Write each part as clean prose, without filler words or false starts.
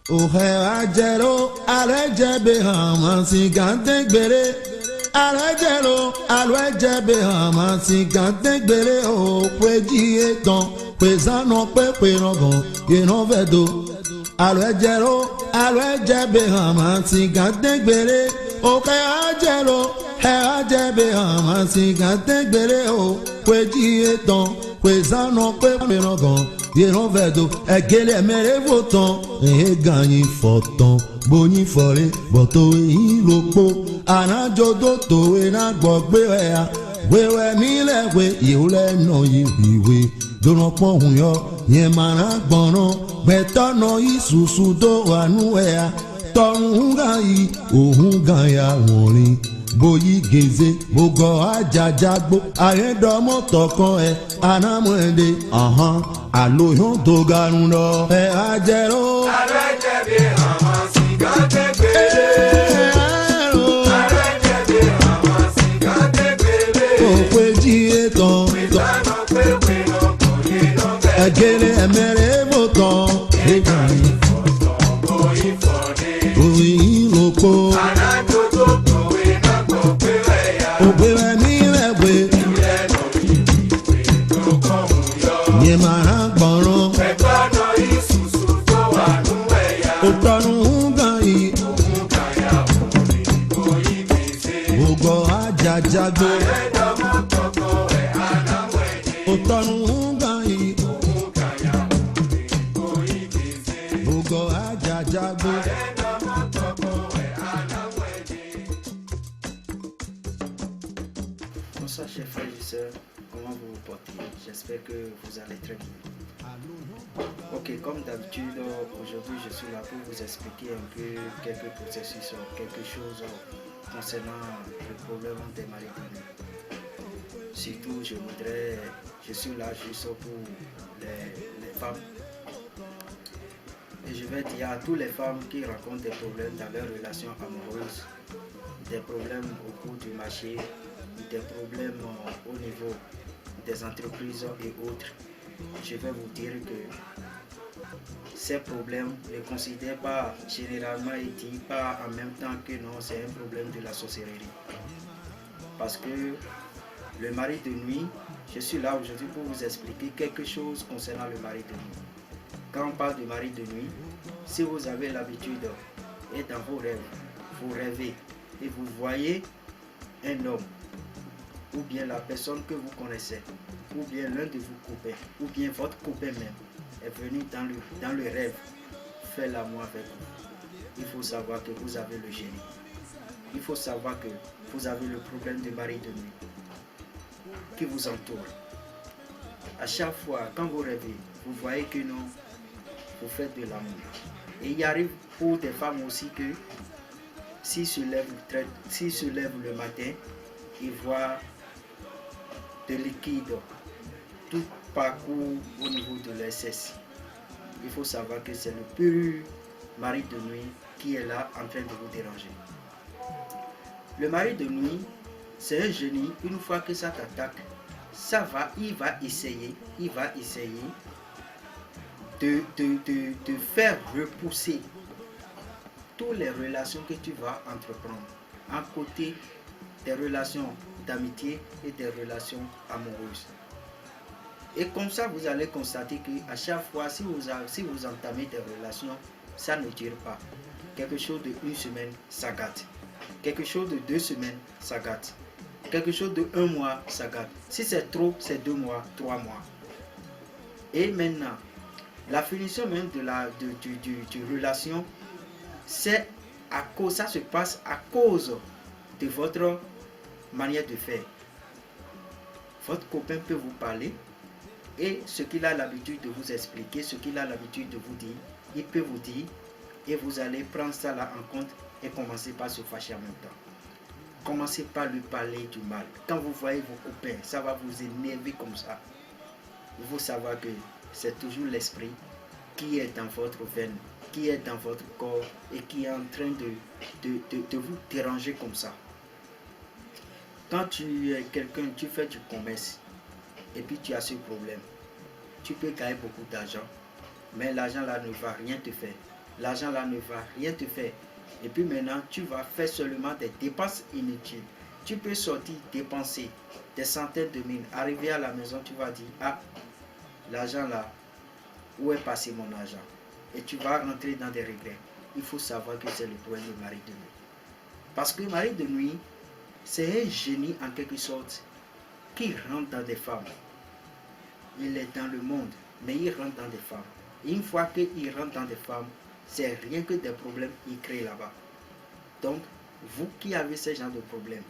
Ohe ajero alejebe hamasi gantegbere. Alejero alejebe hamasi gantegbere o peji etan pesano pepe rogan yenon vedo. Alejero alejebe hamasi gantegbere. Ohe ajero ajebe hamasi gantegbere o peji etan pesano pepe rogan. Yeron vedo egele mere votan e ganyi fotan boni fore boto e lopo anajodo to e na gbogbe ya wewe mi lewe iule no yiwe dono pon hun yo yen mara gbonran beto no isusu do anu ya torun gayi ohun gan ya wonrin boyi geze bogo ajajagbo ayedomo tokan e anamwende aloyon to garun lo e ajero alejebe hamasi gantegbere. Alejebe hamasi gantegbere. Opeji etan Pesano pepe rogan yenon vedo. egele emere votan egani Oyin fode. oyin lopo Anajodo towe na gbogbe ya. ogbewe mi lewe Ilé no yiwe lókàn mú yọ. yen mara gbonran Pesano isusu tó wà nú ẹ̀yà. otorun gayi Òun kàyà òní oyin gbèsè. bogo ajajagbo Ẹ̀dọ̀mọ́ kọ̀ọ̀kan ẹ̀ anáwọ̀ ẹ̀dẹ̀. otorun gayi Òun kàyà òní oyin gbèsè. bogo ajajagbo. Ẹ̀dọ̀mọ́ kọ̀ọ̀kan ẹ̀ anáwọ̀ ẹ̀dẹ̀. Bonsoir chers frères et sœurs, comment vous vous portez? J'espère que vous allez très bien. Ok, comme d'habitude, aujourd'hui je suis là pour vous expliquer un peu quelques processus, quelque chose concernant le problème des maris. Surtout, je suis là juste pour les femmes. Et je vais dire à toutes les femmes qui rencontrent des problèmes dans leurs relations amoureuses, des problèmes au cours du marché, des problèmes au niveau des entreprises et autres, je vais vous dire que ces problèmes ne considèrent pas généralement et disent pas en même temps que non, c'est un problème de la sorcellerie. Parce que le mari de nuit, je suis là aujourd'hui pour vous expliquer quelque chose concernant le mari de nuit. Quand on parle de mari de nuit, si vous avez l'habitude et dans vos rêves, vous rêvez et vous voyez un homme, ou bien la personne que vous connaissez, ou bien l'un de vos copains, ou bien votre copain même, est venu dans le rêve faire l'amour avec vous. Il faut savoir que vous avez le génie. Il faut savoir que vous avez le problème de mari de nuit qui vous entoure. À chaque fois, quand vous rêvez, vous voyez que non, vous faites de l'amour. Et il arrive pour des femmes aussi que s'ils se lèvent le matin, ils voient de liquide tout parcours au niveau de leur sexe. Il faut savoir que c'est le pur mari de nuit qui est là en train de vous déranger. Le mari de nuit, c'est un génie. Une fois que ça t'attaque, il va essayer de faire repousser toutes les relations que tu vas entreprendre à côté des relations d'amitié et des relations amoureuses. Et comme ça, vous allez constater qu'à chaque fois, si vous entamez des relations, ça ne dure pas. Quelque chose de une semaine, ça gâte. Quelque chose de 2 semaines, ça gâte. Quelque chose de 1 mois, ça gâte. Si c'est trop, c'est 2 mois, 3 mois. Et maintenant, la finition même de relation, c'est à cause, ça se passe à cause de votre manière de faire. Votre copain peut vous parler et ce qu'il a l'habitude de vous expliquer, ce qu'il a l'habitude de vous dire, il peut vous dire et vous allez prendre ça là en compte et commencer par se fâcher en même temps. Commencez par lui parler du mal. Quand vous voyez vos copains, ça va vous énerver comme ça. Il faut savoir que c'est toujours l'esprit qui est dans votre veine, qui est dans votre corps et qui est en train de vous déranger comme ça. Quand tu es quelqu'un, tu fais du commerce et puis tu as ce problème. Tu peux gagner beaucoup d'argent, mais l'argent là ne va rien te faire. l'argent là ne va rien te faire. Et puis maintenant, tu vas faire seulement des dépenses inutiles. Tu peux sortir, dépenser des centaines de mille. Arriver à la maison, tu vas dire, ah, l'argent là, où est passé mon argent? Et tu vas rentrer dans des regrets. Il faut savoir que c'est le problème du mari de nuit. Parce que le mari de nuit, c'est un génie en quelque sorte qui rentre dans des femmes. Il est dans le monde, mais il rentre dans des femmes. Et une fois qu'il rentre dans des femmes, c'est rien que des problèmes qu'il crée là-bas. Donc, vous qui avez ce genre de problèmes,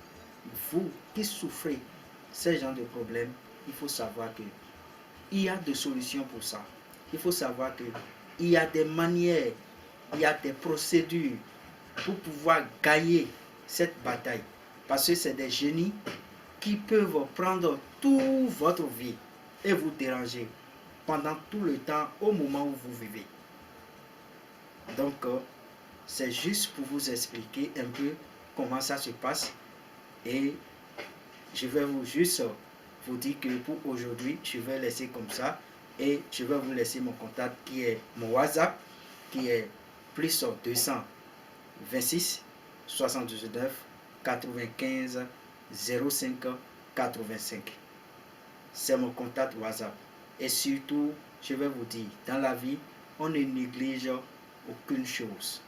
vous qui souffrez ce genre de problèmes, il faut savoir que il y a des solutions pour ça. Il faut savoir que il y a des manières, il y a des procédures pour pouvoir gagner cette bataille. Parce que c'est des génies qui peuvent prendre toute votre vie et vous déranger pendant tout le temps au moment où vous vivez. Donc, c'est juste pour vous expliquer un peu comment ça se passe. Et je vais juste vous dire que pour aujourd'hui, je vais laisser comme ça. Et je vais vous laisser mon contact qui est mon WhatsApp, qui est plus 226 79 95 05 85. C'est mon contact WhatsApp. Et surtout, je vais vous dire, dans la vie, on ne néglige aucune chose.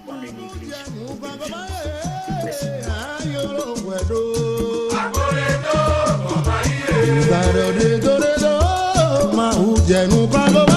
On ne néglige aucune chose. Merci. Ìbàdàn dé tó dé tó máa hù jẹ̀nu kọ́ ló.